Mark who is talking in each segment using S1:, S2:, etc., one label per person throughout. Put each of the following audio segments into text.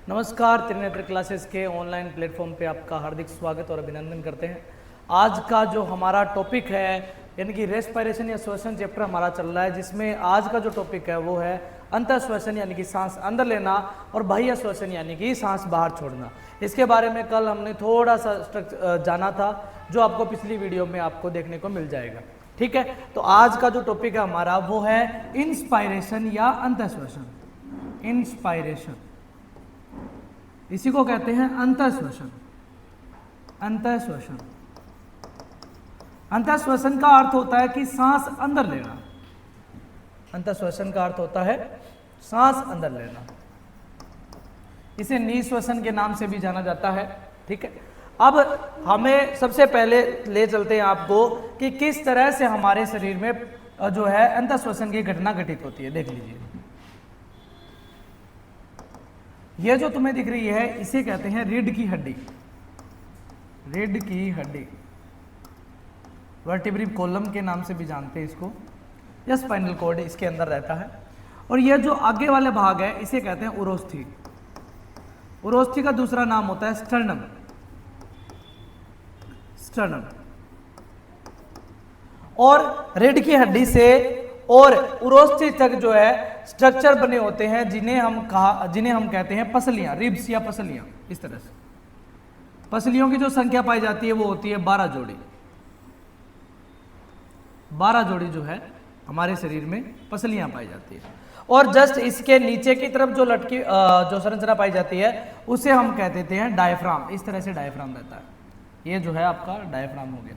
S1: नमस्कार, त्रिनेत्र क्लासेस के online platform पे आपका हार्दिक स्वागत और अभिनंदन करते हैं। आज का जो हमारा टॉपिक है यानी कि रेस्पिरेशन या श्वसन चैप्टर हमारा चल रहा है, जिसमें आज का जो टॉपिक है वो है अंतःश्वसन यानी कि सांस अंदर लेना और बाह्य श्वसन यानी कि सांस बाहर छोड़ना। इसके बारे में कल हमने थोड़ा सा जाना था, जो आपको पिछली वीडियो में आपको देखने को मिल जाएगा। ठीक है, तो आज का जो टॉपिक है हमारा वो है इंस्पायरेशन या अंतःश्वसन। इंस्पायरेशन इसी को कहते हैं अंतःश्वसन। अंतःश्वसन अंतःश्वसन का अर्थ होता है कि सांस अंदर लेना। अंतःश्वसन का अर्थ होता है सांस अंदर लेना। इसे निःश्वसन के नाम से भी जाना जाता है। ठीक है, अब हमें सबसे पहले ले चलते हैं आपको कि किस तरह से हमारे शरीर में जो है अंतःश्वसन की घटना घटित होती है। देख लीजिए, ये जो तुम्हें दिख रही है इसे कहते हैं रीढ़ की हड्डी। रीढ़ की हड्डी वर्टिब्रल कॉलम के नाम से भी जानते हैं इसको, या स्पाइनल कॉर्ड इसके अंदर रहता है। और ये जो आगे वाले भाग है इसे कहते हैं उरोस्थी। उरोस्थी का दूसरा नाम होता है स्टर्नम। स्टर्नम और रीढ़ की हड्डी से और उरोस्थी तक जो है स्ट्रक्चर बने होते हैं जिन्हें हम कहते हैं पसलियां, रिब्स या पसलियां। इस तरह से पसलियों की जो संख्या पाई जाती है वो होती है 12 जोड़ी। 12 जोड़ी जो है हमारे शरीर में पसलियां पाई जाती है। और जस्ट इसके नीचे की तरफ जो लटकी जो संरचना पाई जाती है उसे हम कह देते हैं डायफ्राम। इस तरह से डायफ्राम रहता है। ये जो है आपका डायफ्राम हो गया।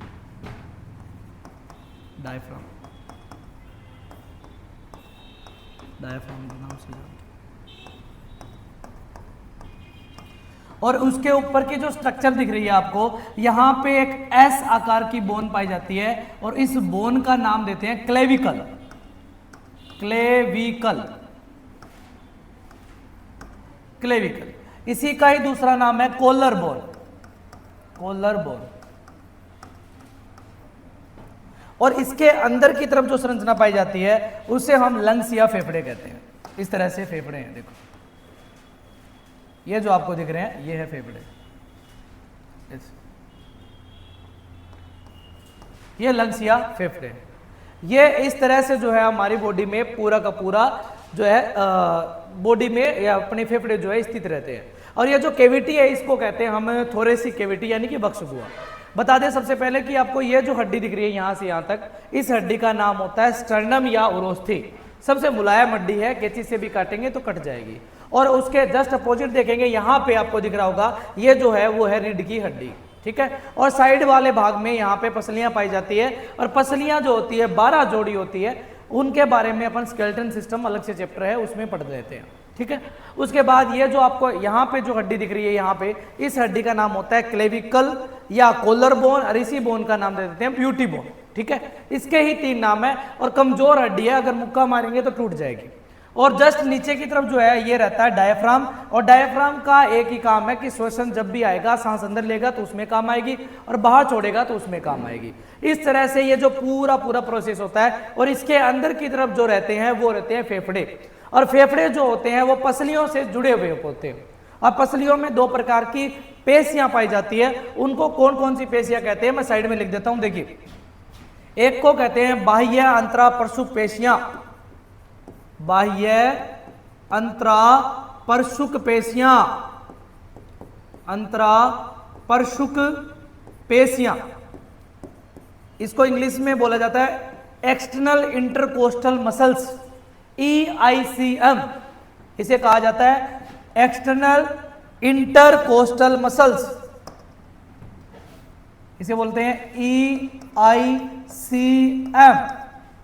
S1: डायफ्राम डायफ्राम के नाम से जानते। और उसके ऊपर की जो स्ट्रक्चर दिख रही है आपको, यहां पे एक एस आकार की बोन पाई जाती है और इस बोन का नाम देते हैं क्लेविकल। क्लेविकल क्लेविकल इसी का ही दूसरा नाम है कॉलर बोन। Collar bone. और इसके अंदर की तरफ जो संरचना पाई जाती है उसे हम लंग्स या फेफड़े कहते हैं। इस तरह से फेफड़े हैं, देखो ये जो आपको दिख रहे हैं ये है फेफड़े। ये लंग्स या फेफड़े। ये इस तरह से जो है हमारी बॉडी में पूरा का पूरा जो है बॉडी में या अपने फेफड़े जो है स्थित रहते हैं। और ये जो कैविटी है इसको कहते हैं हम थोरेसिक कैविटी यानी कि बक्सगुआ। बता दें सबसे पहले कि आपको ये जो हड्डी दिख रही है यहां से यहां तक, इस हड्डी का नाम होता है स्टर्नम या उरोस्थी। सबसे मुलायम हड्डी है, कैंची से भी काटेंगे तो कट जाएगी। और उसके जस्ट अपोजिट देखेंगे यहां पे आपको दिख रहा होगा ये जो है वो है रीढ़ की हड्डी। ठीक है, और साइड वाले भाग में यहाँ पे पसलियां पाई जाती है। और पसलियां जो होती है 12 जोड़ी होती है, उनके बारे में अपन स्केलेटन सिस्टम अलग से चैप्टर है उसमें पढ़ लेते हैं। ठीक है, उसके बाद ये जो आपको यहाँ पे जो हड्डी दिख रही है यहाँ पे, इस हड्डी का नाम होता है क्लेविकल या कॉलर बोन, और इसी बोन का नाम दे देते हैं ब्यूटी बोन। ठीक है, इसके ही 3 नाम है और कमजोर हड्डी है, अगर मुक्का मारेंगे तो टूट जाएगी। और जस्ट नीचे की तरफ जो है ये रहता है डायफ्राम। और डायफ्राम का एक ही काम है कि श्वसन जब भी आएगा, सांस अंदर लेगा तो उसमें काम आएगी और बाहर छोड़ेगा तो उसमें काम आएगी। इस तरह से ये जो पूरा प्रोसेस होता है। और इसके अंदर की तरफ जो रहते हैं वो रहते हैं फेफड़े। और फेफड़े जो होते हैं वो पसलियों से जुड़े हुए होते हैं। और पसलियों में 2 प्रकार की पेशियां पाई जाती है। उनको कौन कौन सी पेशियां कहते हैं मैं साइड में लिख देता हूं। देखिए, एक को कहते हैं बाह्य अंतरापरशुक पेशियां। बाह्य अंतरापरशुक पेशियां। अंतरापरशुक पेशियां, इसको इंग्लिश में बोला जाता है एक्सटर्नल इंटरकोस्टल मसल्स, EICM इसे कहा जाता है एक्सटर्नल इंटरकोस्टल मसल्स। इसे बोलते हैं EICM,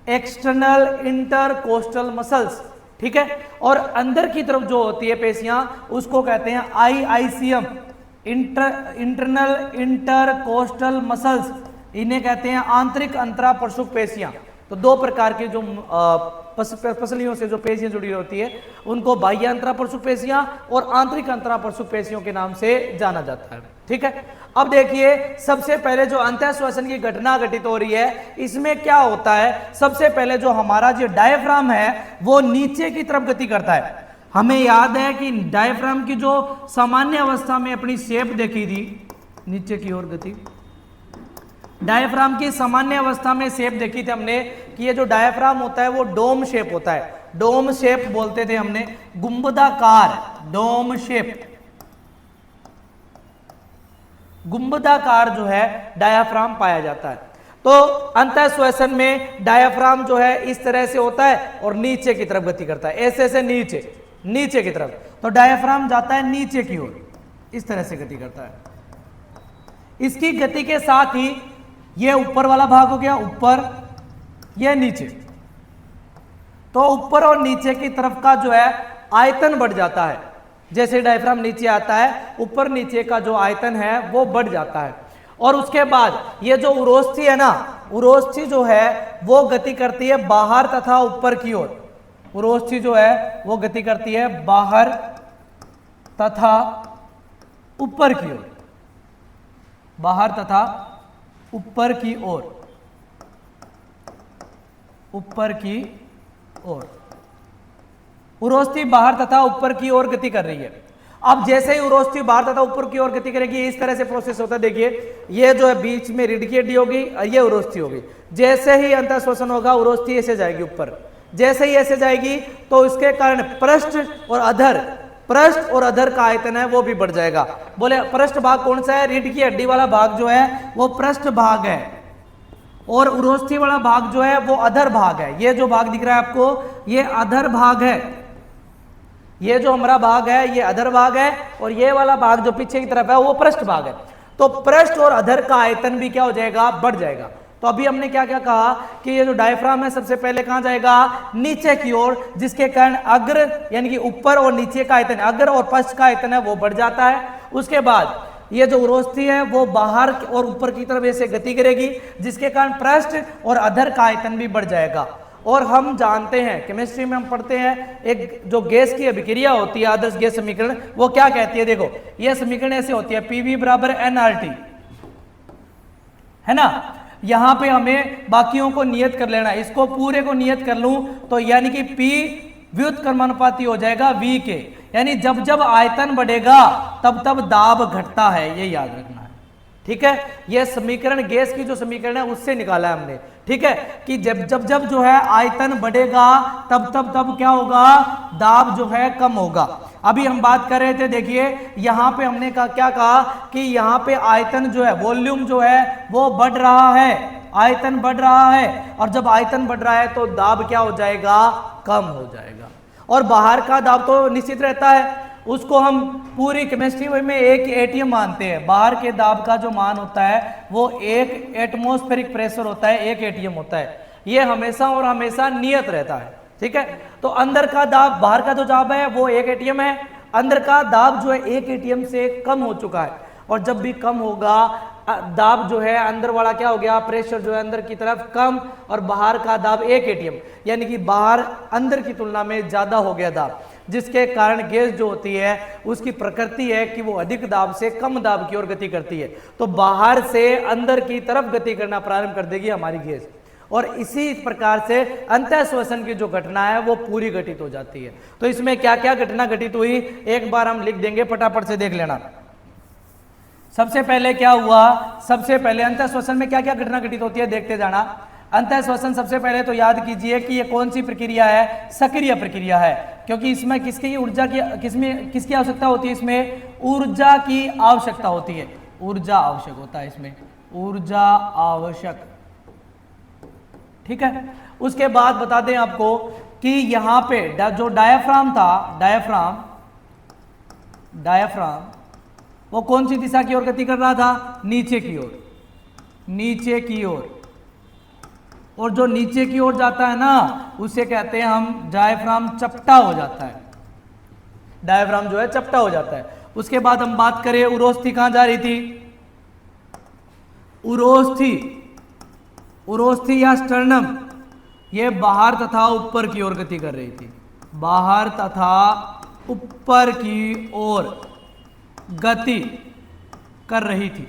S1: एक्सटर्नल इंटरकोस्टल मसल्स। ठीक है, और अंदर की तरफ जो होती है पेशियां उसको कहते हैं IICM, इंटरनल इंटरकोस्टल मसल्स। इन्हें कहते हैं आंतरिक अंतरापरशुक पेशियां। तो 2 प्रकार की जो पसलियों से जो पेशियां जुड़ी होती है उनको बाह्य अंतरापरशुक पेशियां और आंतरिक अंतरापरशुक पेशियों के नाम से जाना जाता है। ठीक है, अब देखिए सबसे पहले जो अंतःश्वसन की घटना घटित हो रही है इसमें क्या होता है। सबसे पहले जो हमारा जो डायफ्राम है वो नीचे की तरफ गति करता है। हमें याद है कि डायफ्राम की जो सामान्य अवस्था में अपनी शेप देखी थी, नीचे की ओर गति, डायफ्राम की सामान्य अवस्था में शेप देखी थी हमने कि ये जो डायफ्राम होता है वो डोम शेप होता है, डोम शेप बोलते थे हमने, गुंबदाकार, डोम शेप, गुंबदाकार जो है डायाफ्राम पाया जाता है। तो अंतःश्वसन में डायाफ्राम जो है इस तरह से होता है और नीचे की तरफ गति करता है, ऐसे ऐसे नीचे, नीचे की तरफ। तो डायाफ्राम जाता है नीचे की ओर, इस तरह से गति करता है। इसकी गति के साथ ही ये ऊपर वाला भाग हो गया, ऊपर, यह नीचे। तो ऊपर और नीचे की तरफ का जो है आयतन बढ़ जाता है। जैसे डायफ्राम नीचे आता है, ऊपर नीचे का जो आयतन है वो बढ़ जाता है। और उसके बाद ये जो उरोस्थी है ना, उरोस्थी जो है वो गति करती है बाहर तथा ऊपर की ओर। उरोस्थी जो है वो गति करती है बाहर तथा ऊपर की ओर, बाहर तथा ऊपर की ओर, ऊपर की ओर। उरोस्थी बाहर तथा ऊपर की ओर गति कर रही है। अब जैसे ही उरोस्थी बाहर तथा ऊपर की ओर गति करेगी, इस तरह से प्रोसेस होता है। देखिए ये जो है बीच में रीढ़ की हड्डी होगी और ये उरोस्थी होगी। जैसे ही अंतःश्वसन होगा उरोस्थी ऐसे जाएगी ऊपर, जैसे ही ऐसे जाएगी तो इसके कारण पृष्ठ और अधर, पृष्ठ और अधर का आयतन है वो भी बढ़ जाएगा। बोले पृष्ठ भाग कौन सा है? रीढ़ की हड्डी वाला भाग जो है वो पृष्ठ भाग है और उरोस्थी वाला भाग जो है वो अधर भाग है। ये जो भाग दिख रहा है आपको ये अधर भाग है, ये जो हमारा भाग है ये अधर भाग है और ये वाला भाग जो पीछे की तरफ है वो पृष्ठ भाग है। तो पृष्ठ और अधर का आयतन भी क्या हो जाएगा? बढ़ जाएगा। तो अभी हमने क्या क्या कहा कि ये जो डायफ्राम है सबसे पहले कहां जाएगा? नीचे की ओर, जिसके कारण अग्र यानी कि ऊपर और नीचे का आयतन, अग्र और पश्च का आयतन है वो बढ़ जाता है। उसके बाद ये जो उरोस्थी है वो बाहर और ऊपर की तरफ ऐसे गति करेगी, जिसके कारण पृष्ठ और अधर का आयतन भी बढ़ जाएगा। और हम जानते हैं केमिस्ट्री में हम पढ़ते हैं एक जो गैस की अभिक्रिया होती है, आदर्श गैस समीकरण, वो क्या कहती है? देखो ये समीकरण ऐसे होती है, PV बराबर nRT, है ना। यहां पे हमें बाकियों को नियत कर लेना है, इसको पूरे को नियत कर लूं तो यानी कि P व्युत्क्रमानुपाती हो जाएगा V के, यानी जब जब आयतन बढ़ेगा तब तब दाब घटता है, ये याद रखना है। ठीक है, यह समीकरण गैस की जो समीकरण है उससे निकाला है हमने। ठीक है, कि जब जब जब जो है आयतन बढ़ेगा तब तब तब क्या होगा? दाब जो है कम होगा। अभी हम बात कर रहे थे, देखिए यहां पे हमने क्या कहा कि यहां पे आयतन जो है, वॉल्यूम जो है वो बढ़ रहा है, आयतन बढ़ रहा है, और जब आयतन बढ़ रहा है तो दाब क्या हो जाएगा? कम हो जाएगा। और बाहर का दाब तो निश्चित रहता है, उसको हम पूरी केमिस्ट्री में एक एटीएम मानते हैं। बाहर के दाब का जो मान होता है वो एक एटमॉस्फेरिक प्रेशर होता है, एक एटीएम होता है। ये हमेशा और हमेशा नियत रहता है। ठीक है, तो अंदर का दाब, बाहर का जो दाब है वो एक एटीएम है, अंदर का दाब जो है एक एटीएम से कम हो चुका है। और जब भी कम होगा दाब जो है अंदर वाला क्या हो गया? प्रेशर जो है अंदर की तरफ कम, और बाहर का दाब एक एटीएम, यानी कि बाहर अंदर की तुलना में ज्यादा हो गया दाब, जिसके कारण गैस जो होती है उसकी प्रकृति है कि वो अधिक दाब से कम दाब की ओर गति करती है। तो बाहर से अंदर की तरफ गति करना प्रारंभ कर देगी हमारी गैस, और इसी प्रकार से अंतःश्वसन की जो घटना है वो पूरी घटित हो जाती है। तो इसमें क्या क्या घटना घटित हुई एक बार हम लिख देंगे, फटाफट से देख लेना। सबसे पहले क्या हुआ? सबसे पहले अंतःश्वसन में क्या क्या घटना घटित होती है देखते जाना। अंतःश्वसन सबसे पहले तो याद कीजिए कि ये कौन सी प्रक्रिया है? सक्रिय प्रक्रिया है, क्योंकि इसमें किसकी ऊर्जा की, किसकी आवश्यकता होती है? इसमें ऊर्जा की आवश्यकता होती है, ऊर्जा आवश्यक होता है इसमें, ऊर्जा आवश्यक। ठीक है, उसके बाद बता दें आपको कि यहां पे जो डायाफ्राम था, डायाफ्राम वो कौन सी दिशा की ओर गति कर रहा था? नीचे की ओर, नीचे की ओर। और जो नीचे की ओर जाता है ना उसे कहते हैं हम डायफ्राम चपटा हो जाता है, डायफ्राम जो है चपटा हो जाता है। उसके बाद हम बात करें उरोस्थी कहां जा रही थी? उरोस्थी या स्टर्नम ये बाहर तथा ऊपर की ओर गति कर रही थी, बाहर तथा ऊपर की ओर गति कर रही थी,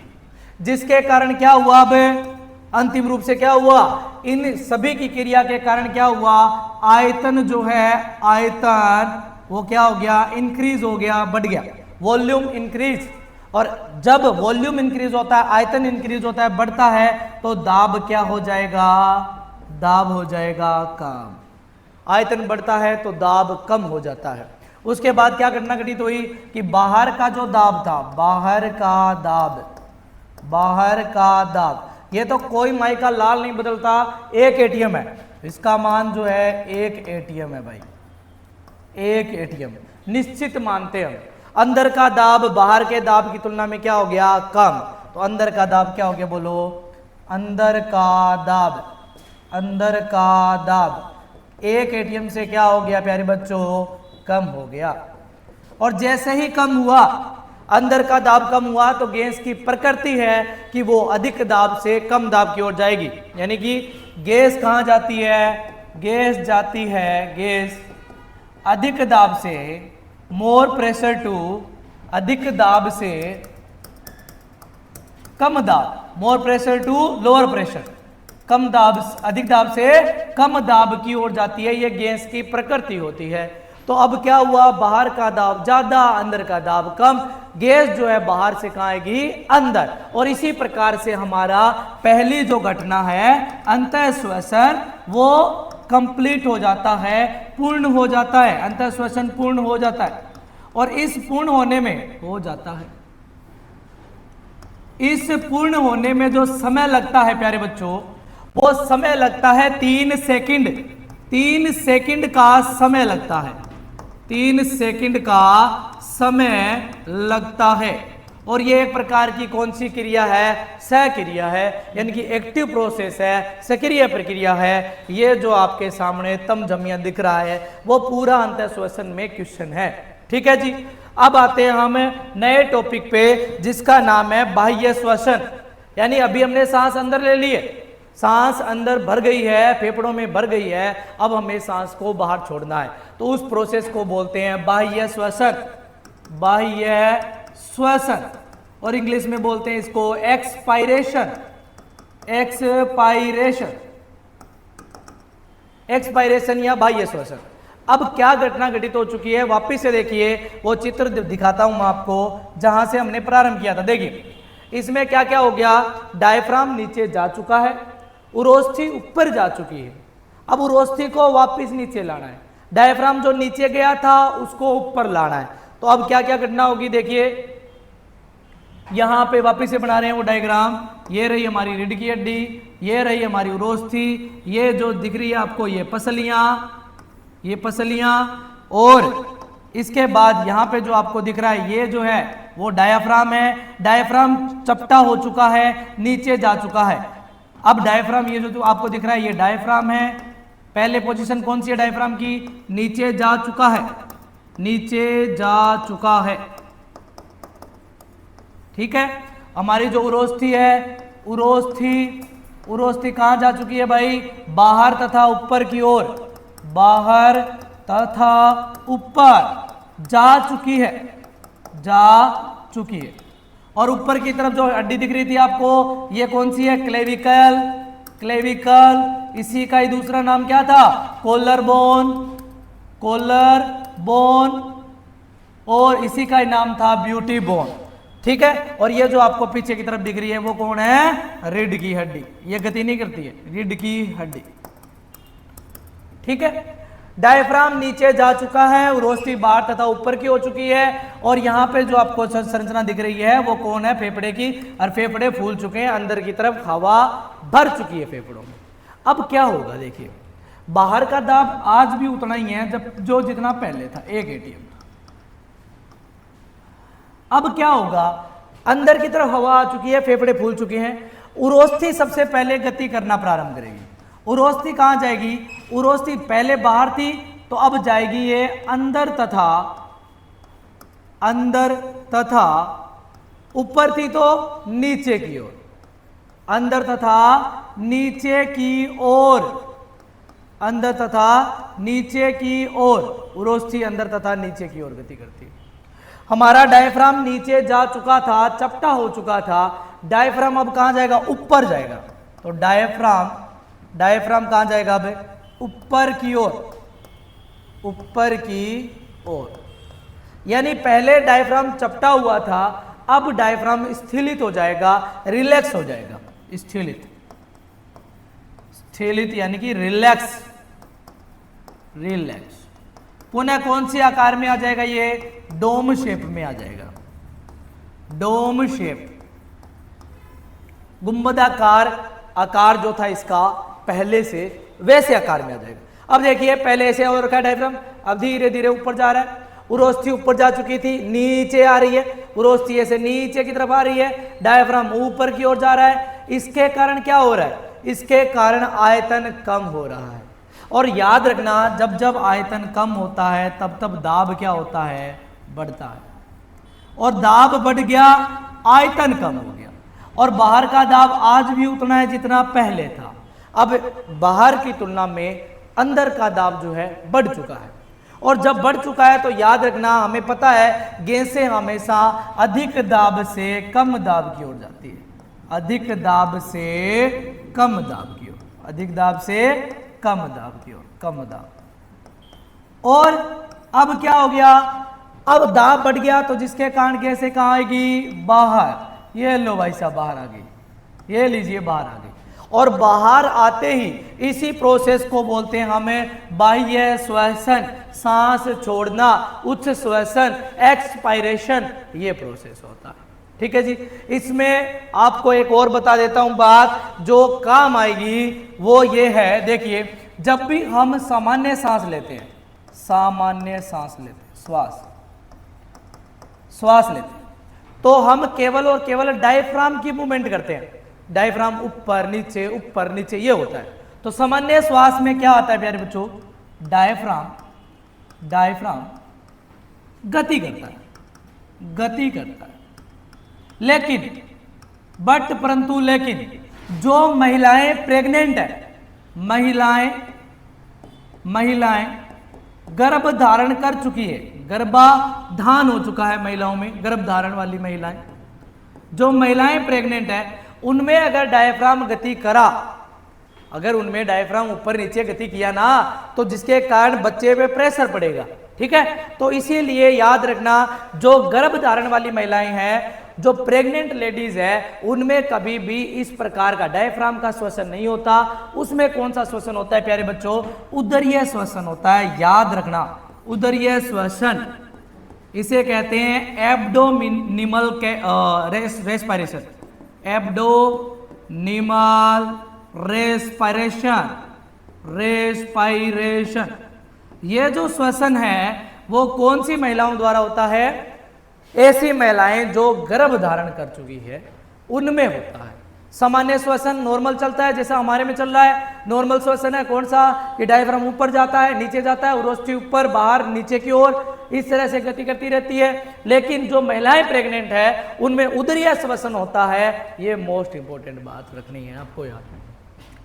S1: जिसके कारण क्या हुआ? अब अंतिम रूप से क्या हुआ? इन सभी की क्रिया के कारण क्या हुआ? आयतन जो है, आयतन वो क्या हो गया, इंक्रीज हो गया, बढ़ गया, वॉल्यूम इंक्रीज। और जब वॉल्यूम इंक्रीज होता है, आयतन इंक्रीज होता है, बढ़ता है, तो दाब क्या हो जाएगा, दाब हो जाएगा कम। आयतन बढ़ता है तो दाब कम हो जाता है। उसके बाद क्या घटना घटित हुई कि बाहर का जो दाब था, बाहर का दाब, बाहर का दाब, ये तो कोई माई का लाल नहीं बदलता, 1 एटीएम है, इसका मान जो है 1 एटीएम है भाई, 1 एटीएम निश्चित मानते हैं। अंदर का दाब बाहर के दाब की तुलना में क्या हो गया, कम। तो अंदर का दाब क्या हो गया, बोलो, अंदर का दाब, अंदर का दाब 1 एटीएम से क्या हो गया प्यारे बच्चों, कम हो गया। और जैसे ही कम हुआ, अंदर का दाब कम हुआ, तो गैस की प्रकृति है कि वो अधिक दाब से कम दाब की ओर जाएगी। यानी कि गैस कहां जाती है, गैस जाती है, गैस अधिक दाब से, मोर प्रेशर टू, अधिक दाब से कम दाब, more pressure to lower pressure, कम दाब, अधिक दाब से कम दाब की ओर जाती है, ये गैस की प्रकृति होती है। तो अब क्या हुआ, बाहर का दाब ज्यादा, अंदर का दाब कम, गैस जो है बाहर से कहां आएगी, अंदर। और इसी प्रकार से हमारा पहली जो घटना है अंतःश्वसन, वो कंप्लीट हो जाता है, पूर्ण हो जाता है, अंतःश्वसन पूर्ण हो जाता है। और इस पूर्ण होने में हो जाता है, इस पूर्ण होने में जो समय लगता है प्यारे बच्चों, वो समय लगता है 3 सेकंड, 3 सेकंड का समय लगता है, 3 सेकंड का समय लगता है। और ये एक प्रकार की कौन सी क्रिया है, सक्रिया है, यानी कि एक्टिव प्रोसेस है, सक्रिय प्रक्रिया है। ये जो आपके सामने तमजमिया दिख रहा है वो पूरा अंतःश्वसन में क्वेश्चन है। ठीक है जी। अब आते हैं हम नए टॉपिक पे जिसका नाम है बाह्य श्वसन। यानी अभी हमने सांस अंदर ले लिए, सांस अंदर भर गई है, फेफड़ों में भर गई है, अब हमें सांस को बाहर छोड़ना है, तो उस प्रोसेस को बोलते हैं बाह्य श्वसन, बाह्य श्वसन। और इंग्लिश में बोलते हैं इसको एक्सपायरेशन, एक्सपायरेशन, एक्सपायरेशन या बाह्य श्वसन। अब क्या घटना घटित हो चुकी है, वापिस से देखिए, वो चित्र दिखाता हूं मैं आपको जहां से हमने प्रारंभ किया था। देखिए इसमें क्या क्या हो गया, डायफ्राम नीचे जा चुका है, उरोस्थी ऊपर जा चुकी है, अब उरोस्थी को वापस नीचे लाना है, डायफ्राम जो नीचे गया था उसको ऊपर लाना है। तो अब क्या क्या घटना होगी, देखिए यहां पे वापस से बना रहे हैं वो डायग्राम, ये रही हमारी रीढ़ की हड्डी, ये रही हमारी उरोस्थी, ये जो दिख रही है आपको ये पसलियां, ये पसलियां, और इसके बाद यहां पे जो आपको दिख रहा है ये जो है वो डायाफ्राम है, डायाफ्राम चपटा हो चुका है, नीचे जा चुका है। अब डायाफ्राम ये जो आपको दिख रहा है ये डायाफ्राम है, पहले पोजीशन कौन सी है डायाफ्राम की, नीचे जा चुका है, नीचे जा चुका है। ठीक है। हमारी जो उरोस्थी है, उरोस्थी, उरोस्थी कहां जा चुकी है भाई, बाहर तथा ऊपर की ओर, बाहर तथा ऊपर जा चुकी है, जा चुकी है। और ऊपर की तरफ जो हड्डी दिख रही थी आपको, ये कौन सी है, क्लेविकल, क्लेविकल, इसी का ही दूसरा नाम क्या था, कोलर बोन, कोलर बोन, और इसी का ही नाम था ब्यूटी बोन। ठीक है। और ये जो आपको पीछे की तरफ दिख रही है वो कौन है, रीढ़ की हड्डी, ये गति नहीं करती है, रीढ़ की हड्डी। ठीक है। डायफ्राम नीचे जा चुका है, उरोस्थी बाहर तथा ऊपर की हो चुकी है, और यहाँ पे जो आपको संरचना दिख रही है वो कौन है, फेफड़े की, और फेफड़े फूल चुके हैं, अंदर की तरफ हवा भर चुकी है फेफड़ों में। अब क्या होगा, देखिए बाहर का दाब आज भी उतना ही है जब जो जितना पहले था, 1 एटीएम। अब क्या होगा, अंदर की तरफ हवा आ चुकी है, फेफड़े फूल चुके हैं, उरोस्थी सबसे पहले गति करना प्रारंभ करेगी। उरोस्थी कहां जाएगी, उरोस्थी पहले बाहर थी तो अब जाएगी ये अंदर तथा, अंदर तथा, ऊपर थी तो नीचे की ओर, अंदर तथा नीचे की ओर, अंदर तथा नीचे की ओर, उरोस्थी अंदर तथा नीचे की ओर गति करती है। हमारा डायफ्राम नीचे जा चुका था, चपटा हो चुका था, डायफ्राम अब कहां जाएगा, ऊपर जाएगा। तो डायफ्राम, डायफ्राम कहां जाएगा अब, ऊपर की ओर, ऊपर की और, यानी पहले डायफ्राम चपटा हुआ था, अब डायफ्राम स्थिलित हो जाएगा, रिलैक्स हो जाएगा। स्थिलित, स्थिलित यानी कि रिलैक्स, रिलैक्स। पुनः कौन सी आकार में आ जाएगा? ये डोम शेप में आ जाएगा, डोम शेप, गुंबदाकार आकार जो था इसका पहले से, वैसे आकार में आ जाएगा। अब देखिए पहले ऐसे हो रखा है डायफ्राम, अब धीरे धीरे ऊपर जा रहा है। उरोस्थी ऊपर जा चुकी थी, नीचे आ रही है, उरोस्थी ऐसे नीचे की तरफ आ रही है, डायफ्राम ऊपर की ओर जा रहा है। इसके कारण क्या हो रहा है? इसके कारण आयतन कम हो रहा है। और याद रखना, जब जब आयतन कम होता है तब तब दाब क्या होता है? बढ़ता है। और दाब बढ़ गया, आयतन कम हो गया, और बाहर का दाब आज भी उतना है जितना पहले था। अब बाहर की तुलना में अंदर का दाब जो है बढ़ चुका है, और जब बढ़ चुका है तो याद रखना, हमें पता है गैसें हमेशा अधिक दाब से कम दाब की ओर जाती है, अधिक दाब से कम दाब की ओर, अधिक दाब से कम दाब की ओर, कम दाब। और अब क्या हो गया? अब दाब बढ़ गया तो जिसके कारण गैसें कहाँ आएगी? बाहर। ये लो भाई साहब, बाहर आ गई, ये लीजिए बाहर आ गई। और बाहर आते ही इसी प्रोसेस को बोलते हैं हमें बाह्य श्वसन, सांस छोड़ना, उच्च श्वसन, एक्सपायरेशन, ये प्रोसेस होता है। ठीक है जी। इसमें आपको एक और बता देता हूं बात जो काम आएगी, वो ये है, देखिए जब भी हम सामान्य सांस लेते हैं, सामान्य सांस लेते हैं, श्वास लेते हैं, तो हम केवल और केवल डायफ्राम की मूवमेंट करते हैं। डायफ्राम ऊपर नीचे ये होता है। तो सामान्य श्वास में क्या आता है प्यारे बच्चों? डायफ्राम गति करता है, गति करता है। लेकिन लेकिन जो महिलाएं प्रेग्नेंट है, महिलाएं गर्भ धारण कर चुकी है, गर्भाधान हो चुका है महिलाओं में, गर्भ धारण वाली महिलाएं, जो महिलाएं प्रेग्नेंट है, उनमें अगर डायफ्राम गति करा, अगर उनमें डायफ्राम ऊपर नीचे गति किया ना, तो जिसके कारण बच्चे पे प्रेशर पड़ेगा। ठीक है, तो इसीलिए याद रखना, जो गर्भ धारण वाली महिलाएं हैं, जो प्रेग्नेंट लेडीज है, उनमें कभी भी इस प्रकार का डायफ्राम का श्वसन नहीं होता। उसमें कौन सा श्वसन होता है प्यारे बच्चों? उदरीय श्वसन होता है। याद रखना, उदरीय श्वसन, इसे कहते हैं एब्डोमिनिमल रेस्पिरेशन, एब्डोनिमल रेस्पिरेशन। ये जो श्वसन है वो कौन सी महिलाओं द्वारा होता है? ऐसी महिलाएं जो गर्भ धारण कर चुकी है उनमें होता है। सामान्य श्वसन नॉर्मल चलता है, जैसा हमारे में चल रहा है। नॉर्मल श्वसन है कौन सा? कि डायफ्राम ऊपर जाता है, नीचे जाता है, उरोस्थी ऊपर, बाहर, नीचे की ओर, इस तरह से गति करती रहती है। लेकिन जो महिलाएं प्रेग्नेंट है उनमें उदरीय श्वसन होता है। ये मोस्ट इंपोर्टेंट बात रखनी है आपको याद में।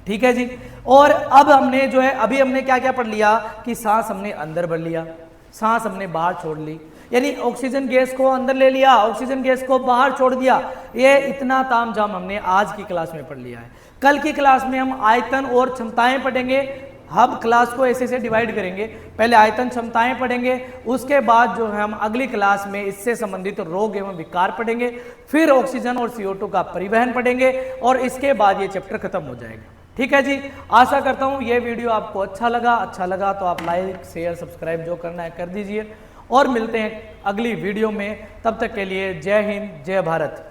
S1: ठीक है जी। और अब हमने जो है, अभी हमने क्या क्या पढ़ लिया कि सांस हमने अंदर भर लिया, सांस हमने बाहर छोड़ ली, यानी ऑक्सीजन गैस को अंदर ले लिया, ऑक्सीजन गैस को बाहर छोड़ दिया। ये इतना तामझाम हमने आज की क्लास में पढ़ लिया है। कल की क्लास में हम आयतन और क्षमताएं पढ़ेंगे। हम क्लास को ऐसे डिवाइड करेंगे, पहले आयतन क्षमताएं पढ़ेंगे, उसके बाद जो है हम अगली क्लास में इससे संबंधित रोग एवं विकार पढ़ेंगे, फिर ऑक्सीजन और CO2 का परिवहन पढ़ेंगे, और इसके बाद ये चैप्टर खत्म हो जाएगा। ठीक है जी। आशा करता हूँ ये वीडियो आपको अच्छा लगा तो आप लाइक शेयर सब्सक्राइब जो करना है कर दीजिए, और मिलते हैं अगली वीडियो में। तब तक के लिए जय हिंद, जय भारत।